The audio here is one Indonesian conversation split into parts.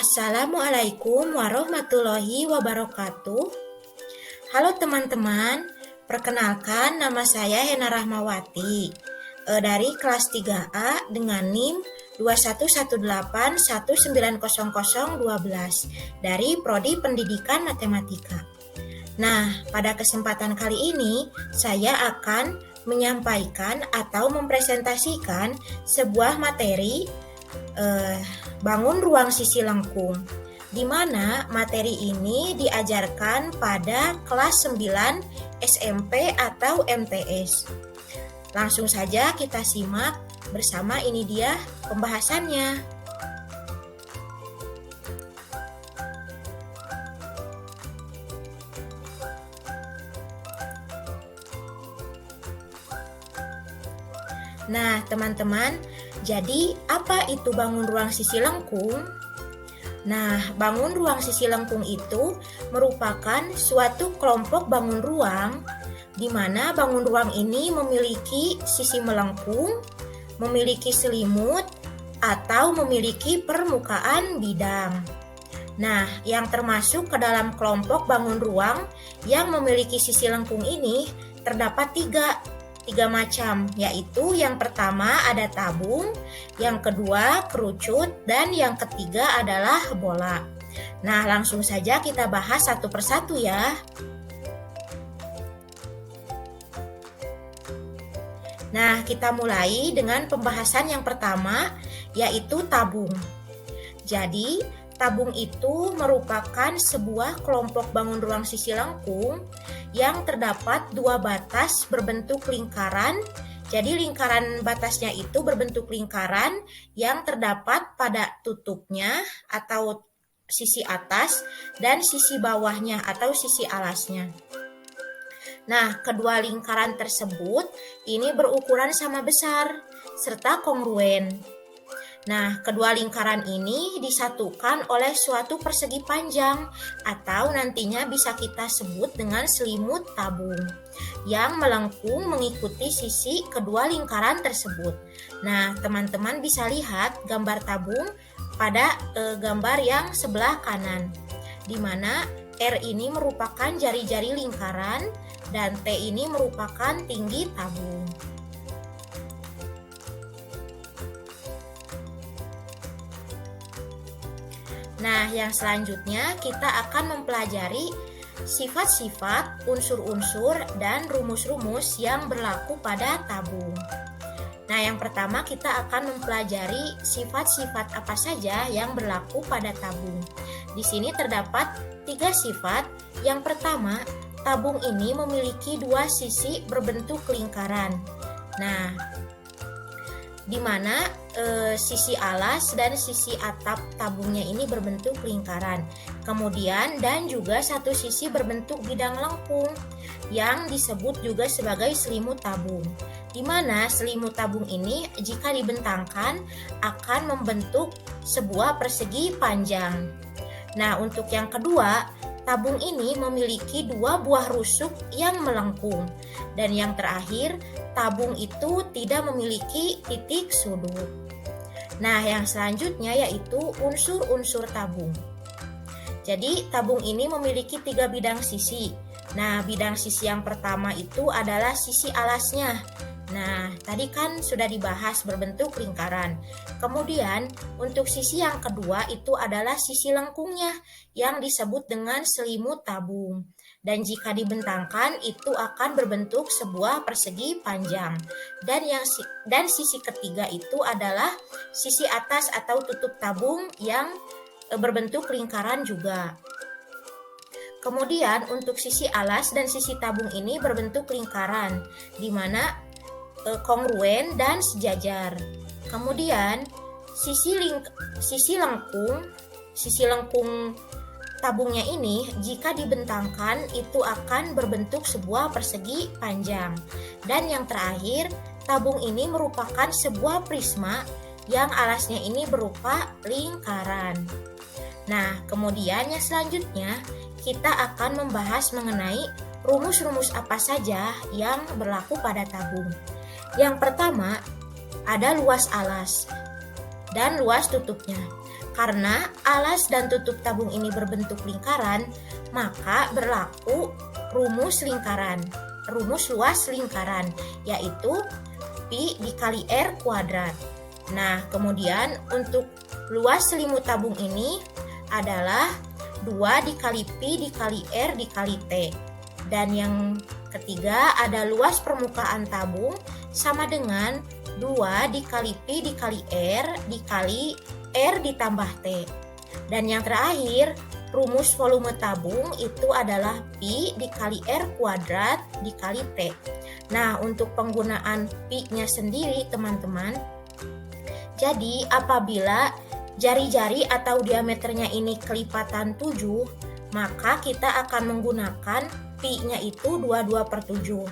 Assalamualaikum warahmatullahi wabarakatuh. Halo teman-teman, perkenalkan nama saya Hena Rahmawati dari kelas 3A dengan NIM 2118190012 dari Prodi Pendidikan Matematika. Nah, pada kesempatan kali ini saya akan menyampaikan atau mempresentasikan sebuah materi bangun ruang sisi lengkung, di mana materi ini diajarkan pada kelas 9 SMP atau MTS. Langsung saja kita simak bersama, ini dia pembahasannya. Nah, teman-teman, jadi apa itu bangun ruang sisi lengkung? Nah, bangun ruang sisi lengkung itu merupakan suatu kelompok bangun ruang di mana bangun ruang ini memiliki sisi melengkung, memiliki selimut, atau memiliki permukaan bidang. Nah, yang termasuk ke dalam kelompok bangun ruang yang memiliki sisi lengkung ini terdapat tiga macam, yaitu yang pertama ada tabung, yang kedua kerucut, dan yang ketiga adalah bola. Nah, langsung saja kita bahas satu persatu ya. Nah, kita mulai dengan pembahasan yang pertama, yaitu tabung. Jadi, tabung itu merupakan sebuah kelompok bangun ruang sisi lengkung yang terdapat dua batas berbentuk lingkaran. Jadi lingkaran batasnya itu berbentuk lingkaran yang terdapat pada tutupnya atau sisi atas dan sisi bawahnya atau sisi alasnya. Nah, kedua lingkaran tersebut ini berukuran sama besar serta kongruen. Nah, kedua lingkaran ini disatukan oleh suatu persegi panjang atau nantinya bisa kita sebut dengan selimut tabung yang melengkung mengikuti sisi kedua lingkaran tersebut. Nah, teman-teman bisa lihat gambar tabung pada gambar yang sebelah kanan, di mana R ini merupakan jari-jari lingkaran dan T ini merupakan tinggi tabung. Nah, yang selanjutnya kita akan mempelajari sifat-sifat, unsur-unsur, dan rumus-rumus yang berlaku pada tabung. Nah, yang pertama kita akan mempelajari sifat-sifat apa saja yang berlaku pada tabung. Di sini terdapat 3 sifat. Yang pertama, tabung ini memiliki dua sisi berbentuk lingkaran. Nah, di mana sisi alas dan sisi atap tabungnya ini berbentuk lingkaran. Kemudian dan juga satu sisi berbentuk bidang lengkung yang disebut juga sebagai selimut tabung. Di mana selimut tabung ini jika dibentangkan akan membentuk sebuah persegi panjang. Nah, untuk yang kedua, tabung ini memiliki dua buah rusuk yang melengkung. Dan yang terakhir, tabung itu tidak memiliki titik sudut. Nah, yang selanjutnya yaitu unsur-unsur tabung. Jadi, tabung ini memiliki 3 bidang sisi. Nah, bidang sisi yang pertama itu adalah sisi alasnya. Nah, tadi kan sudah dibahas berbentuk lingkaran. Kemudian, untuk sisi yang kedua itu adalah sisi lengkungnya yang disebut dengan selimut tabung. Dan jika dibentangkan itu akan berbentuk sebuah persegi panjang. Dan sisi ketiga itu adalah sisi atas atau tutup tabung yang berbentuk lingkaran juga. Kemudian untuk sisi alas dan sisi tabung ini berbentuk lingkaran, di mana kongruen dan sejajar. Kemudian sisi lengkung tabungnya ini jika dibentangkan itu akan berbentuk sebuah persegi panjang. Dan yang terakhir, tabung ini merupakan sebuah prisma yang alasnya ini berupa lingkaran. Nah, kemudian yang selanjutnya kita akan membahas mengenai rumus-rumus apa saja yang berlaku pada tabung. Yang pertama, ada luas alas dan luas tutupnya. Karena alas dan tutup tabung ini berbentuk lingkaran, maka berlaku rumus lingkaran, rumus luas lingkaran, yaitu Pi dikali R kuadrat. Nah, kemudian untuk luas selimut tabung ini adalah 2 dikali Pi dikali R dikali T. Dan yang ketiga ada luas permukaan tabung sama dengan 2 dikali Pi dikali R dikali R ditambah T. Dan yang terakhir, rumus volume tabung itu adalah Pi dikali R kuadrat dikali T. Nah, untuk penggunaan Pi-nya sendiri teman-teman, jadi apabila jari-jari atau diameternya ini kelipatan 7, maka kita akan menggunakan Pi-nya itu 22/7.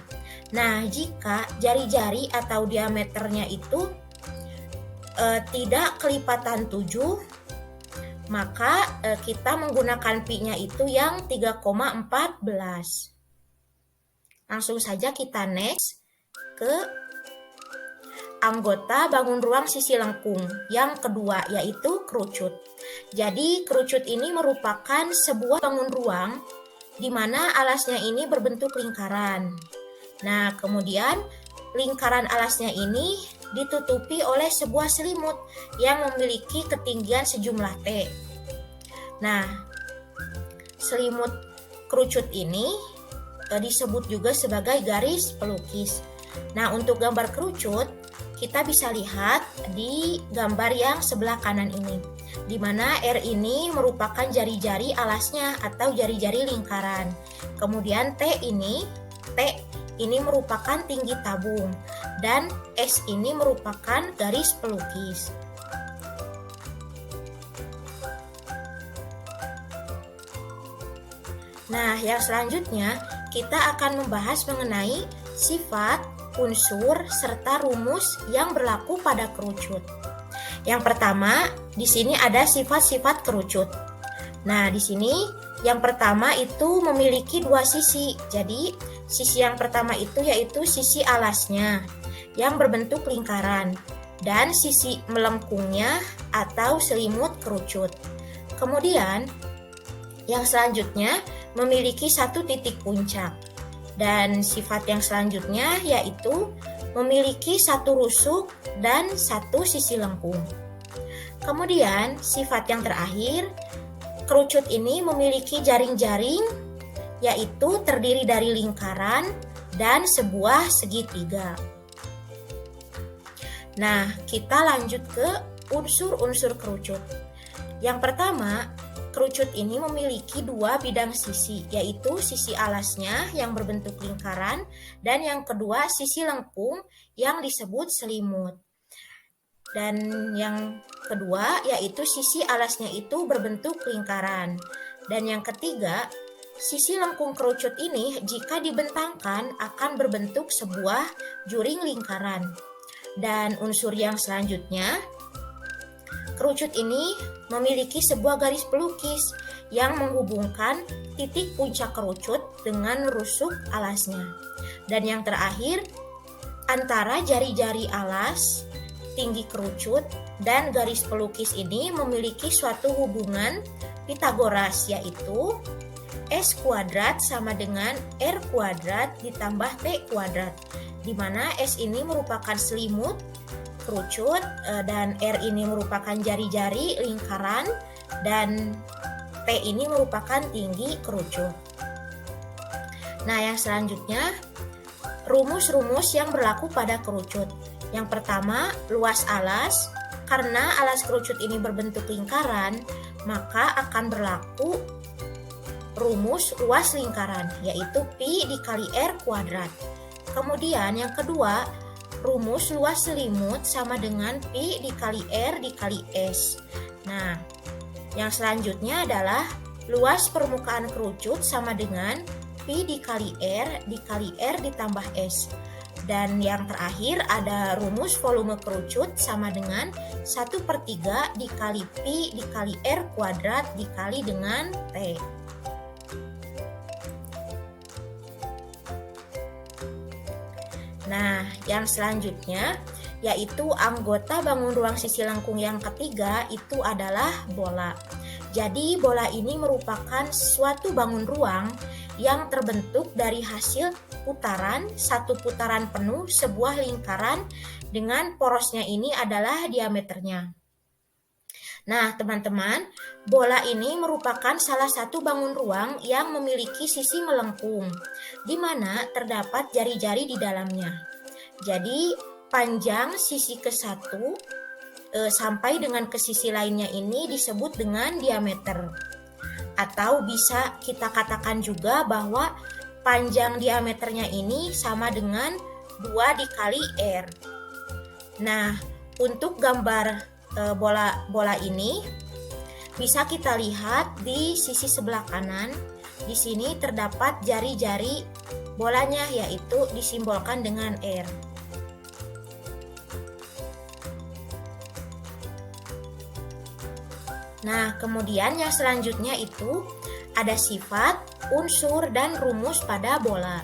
Nah, jika jari-jari atau diameternya itu tidak kelipatan 7, maka kita menggunakan Pi-nya itu yang 3,14. Langsung saja kita next ke anggota bangun ruang sisi lengkung yang kedua, yaitu kerucut. Jadi kerucut ini merupakan sebuah bangun ruang di mana alasnya ini berbentuk lingkaran. Nah, kemudian lingkaran alasnya ini ditutupi oleh sebuah selimut yang memiliki ketinggian sejumlah T. Nah, selimut kerucut ini disebut juga sebagai garis pelukis. Nah, untuk gambar kerucut, kita bisa lihat di gambar yang sebelah kanan ini, di mana R ini merupakan jari-jari alasnya atau jari-jari lingkaran. Kemudian T ini merupakan tinggi tabung, dan S ini merupakan garis pelukis. Nah, yang selanjutnya kita akan membahas mengenai sifat, unsur, serta rumus yang berlaku pada kerucut. Yang pertama, di sini ada sifat-sifat kerucut. Nah, di sini yang pertama itu memiliki dua sisi. Jadi, sisi yang pertama itu yaitu sisi alasnya yang berbentuk lingkaran dan sisi melengkungnya atau selimut kerucut. Kemudian, yang selanjutnya memiliki satu titik puncak. Dan sifat yang selanjutnya yaitu memiliki satu rusuk dan satu sisi lengkung. Kemudian sifat yang terakhir, kerucut ini memiliki jaring-jaring yaitu terdiri dari lingkaran dan sebuah segitiga. Nah, kita lanjut ke unsur-unsur kerucut. Yang pertama, kerucut ini memiliki dua bidang sisi, yaitu sisi alasnya yang berbentuk lingkaran dan yang kedua sisi lengkung yang disebut selimut. Dan yang kedua yaitu sisi alasnya itu berbentuk lingkaran. Dan yang ketiga, sisi lengkung kerucut ini jika dibentangkan akan berbentuk sebuah juring lingkaran. Dan unsur yang selanjutnya, kerucut ini memiliki sebuah garis pelukis yang menghubungkan titik puncak kerucut dengan rusuk alasnya. Dan yang terakhir, antara jari-jari alas, tinggi kerucut, dan garis pelukis ini memiliki suatu hubungan Pitagoras, yaitu S kuadrat sama dengan R kuadrat ditambah T kuadrat, di mana S ini merupakan selimut kerucut dan R ini merupakan jari-jari lingkaran dan T ini merupakan tinggi kerucut. Nah, yang selanjutnya rumus-rumus yang berlaku pada kerucut. Yang pertama, luas alas. Karena alas kerucut ini berbentuk lingkaran, maka akan berlaku rumus luas lingkaran, yaitu Pi dikali R kuadrat. Kemudian yang kedua, rumus luas selimut sama dengan Pi dikali R dikali S. Nah, yang selanjutnya adalah luas permukaan kerucut sama dengan Pi dikali R dikali R ditambah S. Dan yang terakhir ada rumus volume kerucut sama dengan 1/3 dikali Pi dikali R kuadrat dikali dengan T. Nah, yang selanjutnya yaitu anggota bangun ruang sisi lengkung yang ketiga itu adalah bola. Jadi bola ini merupakan suatu bangun ruang yang terbentuk dari hasil putaran, satu putaran penuh sebuah lingkaran dengan porosnya ini adalah diameternya. Nah, teman-teman, bola ini merupakan salah satu bangun ruang yang memiliki sisi melengkung, di mana terdapat jari-jari di dalamnya. Jadi, panjang sisi ke-1 sampai dengan ke sisi lainnya ini disebut dengan diameter. Atau bisa kita katakan juga bahwa panjang diameternya ini sama dengan 2 dikali R. Nah, untuk gambar bola ini bisa kita lihat di sisi sebelah kanan. Di sini terdapat jari-jari bolanya, yaitu disimbolkan dengan R. Nah, kemudian yang selanjutnya itu ada sifat, unsur, dan rumus pada bola.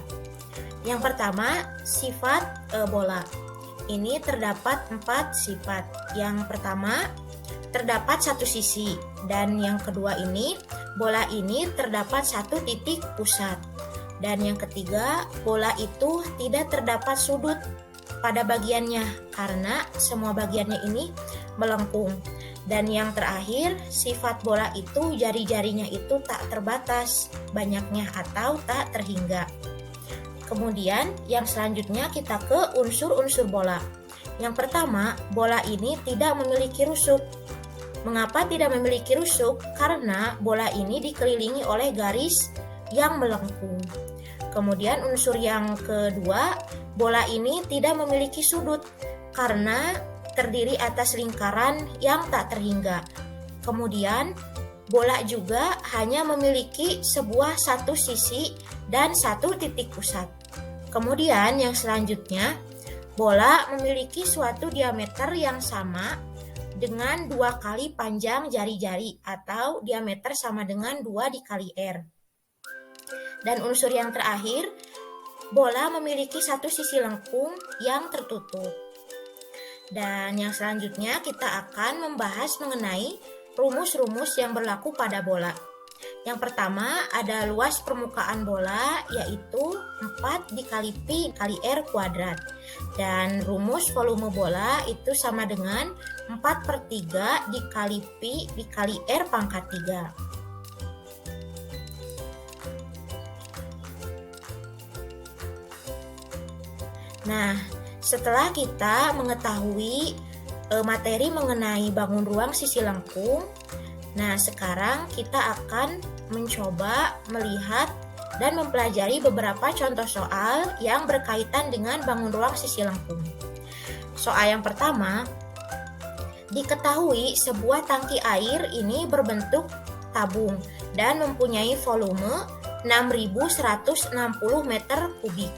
Yang pertama, sifat bola. Ini terdapat 4 sifat. Yang pertama, terdapat satu sisi, dan yang kedua ini, bola ini terdapat satu titik pusat. Dan yang ketiga, bola itu tidak terdapat sudut pada bagiannya karena semua bagiannya ini melengkung. Dan yang terakhir, sifat bola itu jari-jarinya itu tak terbatas banyaknya atau tak terhingga. Kemudian yang selanjutnya kita ke unsur-unsur bola. Yang pertama, bola ini tidak memiliki rusuk. Mengapa tidak memiliki rusuk? Karena bola ini dikelilingi oleh garis yang melengkung. Kemudian unsur yang kedua, bola ini tidak memiliki sudut karena terdiri atas lingkaran yang tak terhingga. Kemudian bola juga hanya memiliki satu sisi dan satu titik pusat. Kemudian yang selanjutnya, bola memiliki suatu diameter yang sama dengan 2 kali panjang jari-jari atau diameter sama dengan 2 dikali R. Dan unsur yang terakhir, bola memiliki satu sisi lengkung yang tertutup. Dan yang selanjutnya kita akan membahas mengenai rumus-rumus yang berlaku pada bola. Yang pertama ada luas permukaan bola, yaitu 4 dikali Pi kali R kuadrat. Dan rumus volume bola itu sama dengan 4/3 dikali Pi dikali R pangkat 3. Nah, setelah kita mengetahui materi mengenai bangun ruang sisi lengkung, nah sekarang kita akan mencoba melihat dan mempelajari beberapa contoh soal yang berkaitan dengan bangun ruang sisi lengkung. Soal yang pertama, diketahui sebuah tangki air ini berbentuk tabung dan mempunyai volume 6.160 meter kubik,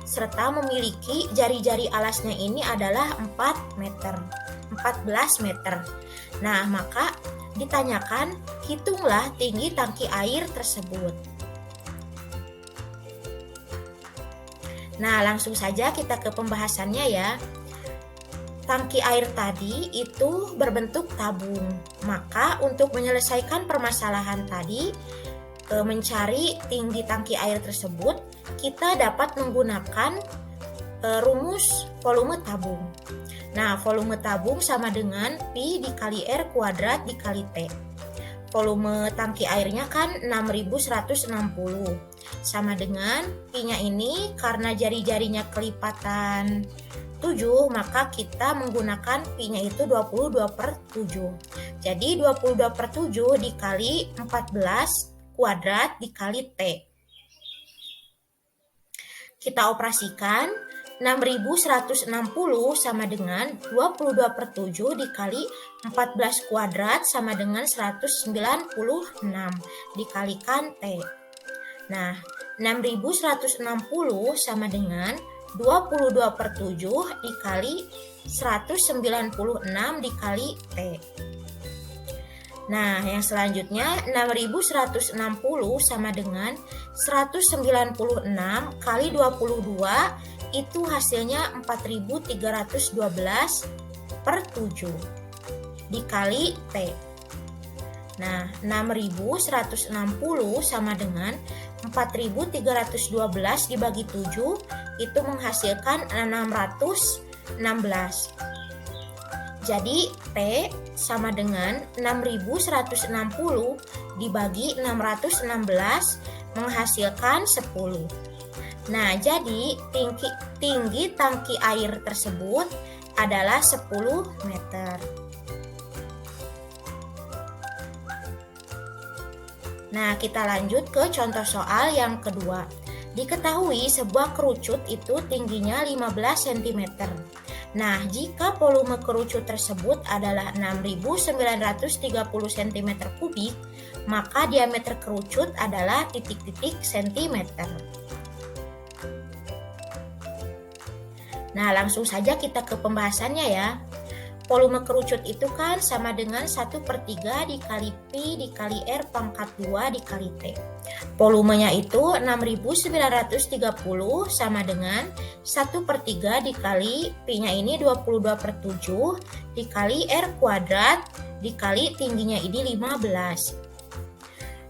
serta memiliki jari-jari alasnya ini adalah 14 meter. Nah, maka ditanyakan, hitunglah tinggi tangki air tersebut. Nah, langsung saja kita ke pembahasannya ya. Tangki air tadi itu berbentuk tabung. Maka untuk menyelesaikan permasalahan tadi, mencari tinggi tangki air tersebut, kita dapat menggunakan rumus volume tabung. Nah, volume tabung sama dengan Pi dikali R kuadrat dikali T. Volume tangki airnya kan 6.160. Sama dengan Pi-nya ini karena jari-jarinya kelipatan 7, maka kita menggunakan Pi-nya itu 22/7. Jadi 22/7 dikali 14 kuadrat dikali T. Kita operasikan 6.160 sama dengan 22/7 dikali 14 kuadrat sama dengan 196 dikalikan T. Nah, 6.160 sama dengan 22/7 dikali 196 dikali T. Nah, yang selanjutnya 6.160 sama dengan 196 kali 22 itu hasilnya 4312 per 7 dikali T. Nah, 6160 sama dengan 4312 dibagi 7 itu menghasilkan 616. Jadi P sama dengan 6160 dibagi 616 menghasilkan 10. Nah, jadi tinggi tangki air tersebut adalah 10 meter. Nah, kita lanjut ke contoh soal yang kedua. Diketahui sebuah kerucut itu tingginya 15 cm. Nah, jika volume kerucut tersebut adalah 6.930 cm3, maka diameter kerucut adalah titik-titik centimeter. Nah, langsung saja kita ke pembahasannya ya. Volume kerucut itu kan sama dengan 1/3 dikali Pi dikali R pangkat 2 dikali T. Volumenya itu 6.930 sama dengan 1/3 dikali Pi-nya ini 22/7 dikali R kuadrat dikali tingginya ini 15.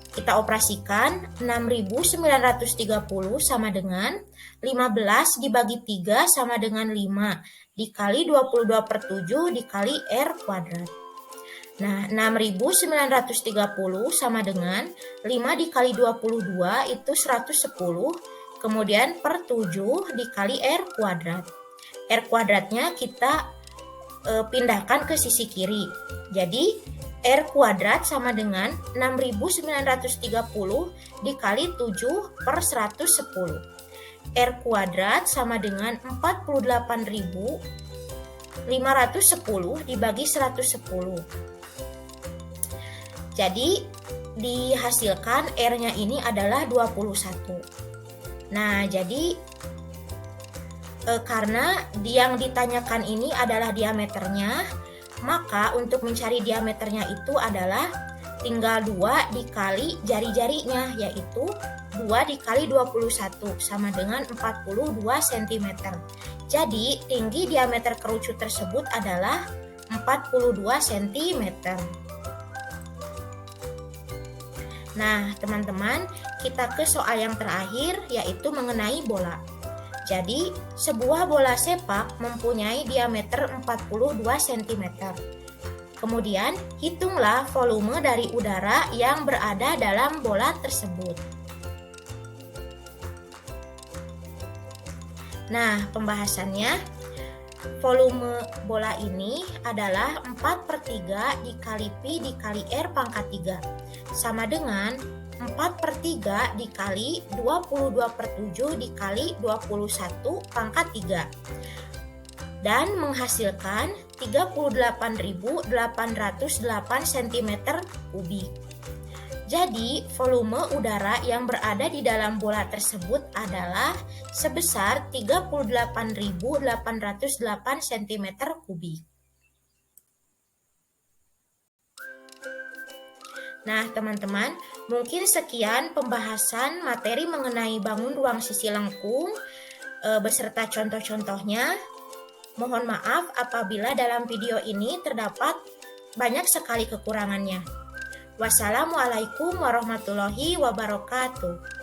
Kita operasikan 6.930 sama dengan 15 dibagi 3 sama dengan 5 dikali 22/7 dikali R kuadrat. Nah, 6.930 sama dengan 5 dikali 22 itu 110, kemudian per 7 dikali R kuadrat. R kuadratnya kita pindahkan ke sisi kiri. Jadi, R kuadrat sama dengan 6.930 dikali 7 per 110. R kuadrat sama dengan 48.510 dibagi 110. Jadi dihasilkan R-nya ini adalah 21. Nah, jadi karena yang ditanyakan ini adalah diameternya, maka untuk mencari diameternya itu adalah tinggal 2 dikali jari-jarinya, yaitu 2 dikali 21 sama dengan 42 cm. Jadi tinggi diameter kerucut tersebut adalah 42 cm. Nah, teman-teman, kita ke soal yang terakhir, yaitu mengenai bola. Jadi, sebuah bola sepak mempunyai diameter 42 cm. Kemudian, hitunglah volume dari udara yang berada dalam bola tersebut. Nah, pembahasannya, volume bola ini adalah 4/3 dikali Pi dikali R pangkat 3 sama dengan 4/3 dikali 22/7 dikali 21 pangkat 3 dan menghasilkan 38.808 cm3. Jadi, volume udara yang berada di dalam bola tersebut adalah sebesar 38.808 cm3. Nah, teman-teman, mungkin sekian pembahasan materi mengenai bangun ruang sisi lengkung beserta contoh-contohnya. Mohon maaf apabila dalam video ini terdapat banyak sekali kekurangannya. Wassalamualaikum warahmatullahi wabarakatuh.